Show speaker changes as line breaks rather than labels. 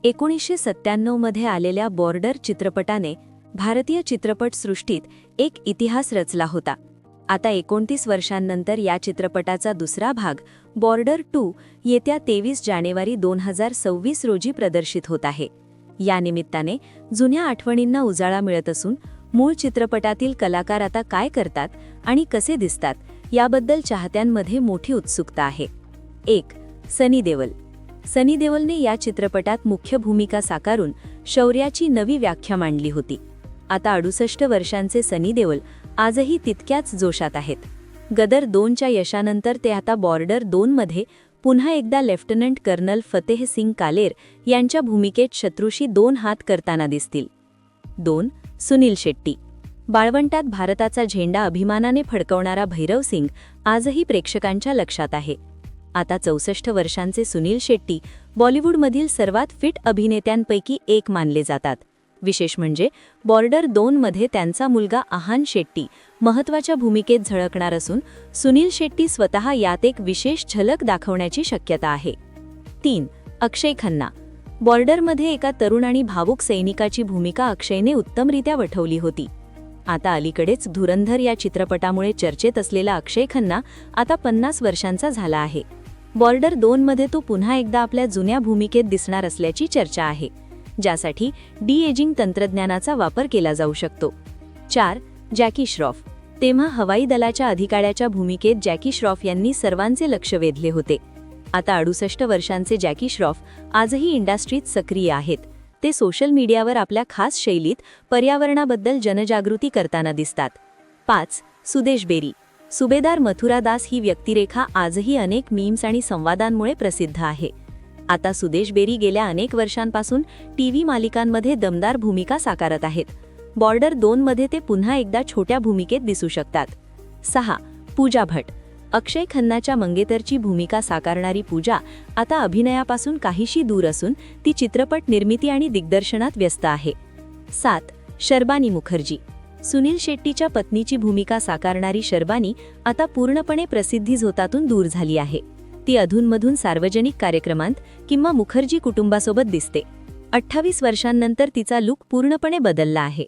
1997 मध्ये आलेल्या बॉर्डर चित्रपटाने भारतीय चित्रपटसृष्टीत एक इतिहास रचला होता. आता 29 वर्षांनंतर या चित्रपटाचा दुसरा भाग बॉर्डर 2 येत्या 23 जानेवारी 2026 रोजी प्रदर्शित होत आहे. या निमित्ताने जुन्या आठवणींना उजाळा मिळत असून मूळ चित्रपटातील कलाकार आता काय करतात आणि कसे दिसतात याबद्दल चाहत्यांमध्ये मोठी उत्सुकता आहे. 1. सनी देओल. सनी देओलने या चित्रपटात मुख्य भूमिका साकारून शौर्याची नवी व्याख्या मांडली होती. आता 68 वर्षांचे सनी देओल आजही तितक्याच जोशात आहेत. गदर 2च्या यशानंतर ते आता बॉर्डर 2 मध्ये पुन्हा एकदा लेफ्टनंट कर्नल फतेह सिंग कालेर यांच्या भूमिकेत शत्रूशी 2 हात करताना दिसतील. 2. सुनील शेट्टी. बाळवंटात भारताचा झेंडा अभिमानाने फडकवणारा भैरव सिंग आजही प्रेक्षकांच्या लक्षात आहे. आता 64 वर्षांचे सुनील शेट्टी बॉलिवूडमधील सर्वात फिट अभिनेत्यांपैकी एक मानले जातात. विशेष म्हणजे बॉर्डर 2 मध्ये त्यांचा मुलगा आहान शेट्टी महत्त्वाच्या भूमिकेत झळकणार असून सुनील शेट्टी स्वतः यात एक विशेष झलक दाखवण्याची शक्यता आहे. 3. अक्षय खन्ना. बॉर्डरमध्ये एका तरुण आणि भावुक सैनिकाची भूमिका अक्षयने उत्तमरित्या वठवली होती. आता अलीकडेच धुरंधर या चित्रपटामुळे चर्चेत असलेला अक्षय खन्ना आता 50 वर्षांचा झाला आहे. बॉर्डर 2 मध्ये तो पुन्हा एकदा आपल्या जुन्या भूमिकेत दिसणार असल्याची चर्चा आहे, ज्यासाठी डी-एजिंग तंत्रज्ञानाचा वापर केला जाऊ शकतो. 4. जॅकी श्रॉफ. तेव्हा हवाई दलाच्या अधिकाऱ्याच्या भूमिकेत जॅकी श्रॉफ यांनी सर्वांचे लक्ष वेधले होते. आता 68 वर्षांचे जॅकी श्रॉफ आजही इंडस्ट्रीत सक्रिय आहेत. ते सोशल मीडियावर आपल्या खास शैलीत पर्यावरणाबद्दल जनजागृती करताना दिसतात. 5. सुदेश बेरी. सुभेदार मथुरा दास ही व्यक्तिरेखा आजही अनेक मीम्स आणि संवादांमुळे प्रसिद्ध आहे. आता सुदेश बेरी गेल्या अनेक वर्षांपासून टीव्ही मालिकांमध्ये दमदार भूमिका साकारत आहेत. बॉर्डर 2 मध्ये ते पुन्हा एकदा छोट्या भूमिकेत दिसू शकतात. 6. पूजा भट. अक्षय खन्नाच्या मंगेतरची भूमिका साकारणारी पूजा आता अभिनयापासून काहीशी दूर असून ती चित्रपट निर्मिती आणि दिग्दर्शनात व्यस्त आहे. 7. शर्बानी मुखर्जी. सुनील शेट्टीच्या पत्नीची भूमिका साकारणारी शर्बानी आता पूर्णपणे प्रसिद्धी झोतातून दूर झाली आहे. ती अधूनमधून सार्वजनिक कार्यक्रमांत किंवा मुखर्जी कुटुंबासोबत दिसते. 28 वर्षांनंतर तिचा लुक पूर्णपणे बदलला आहे.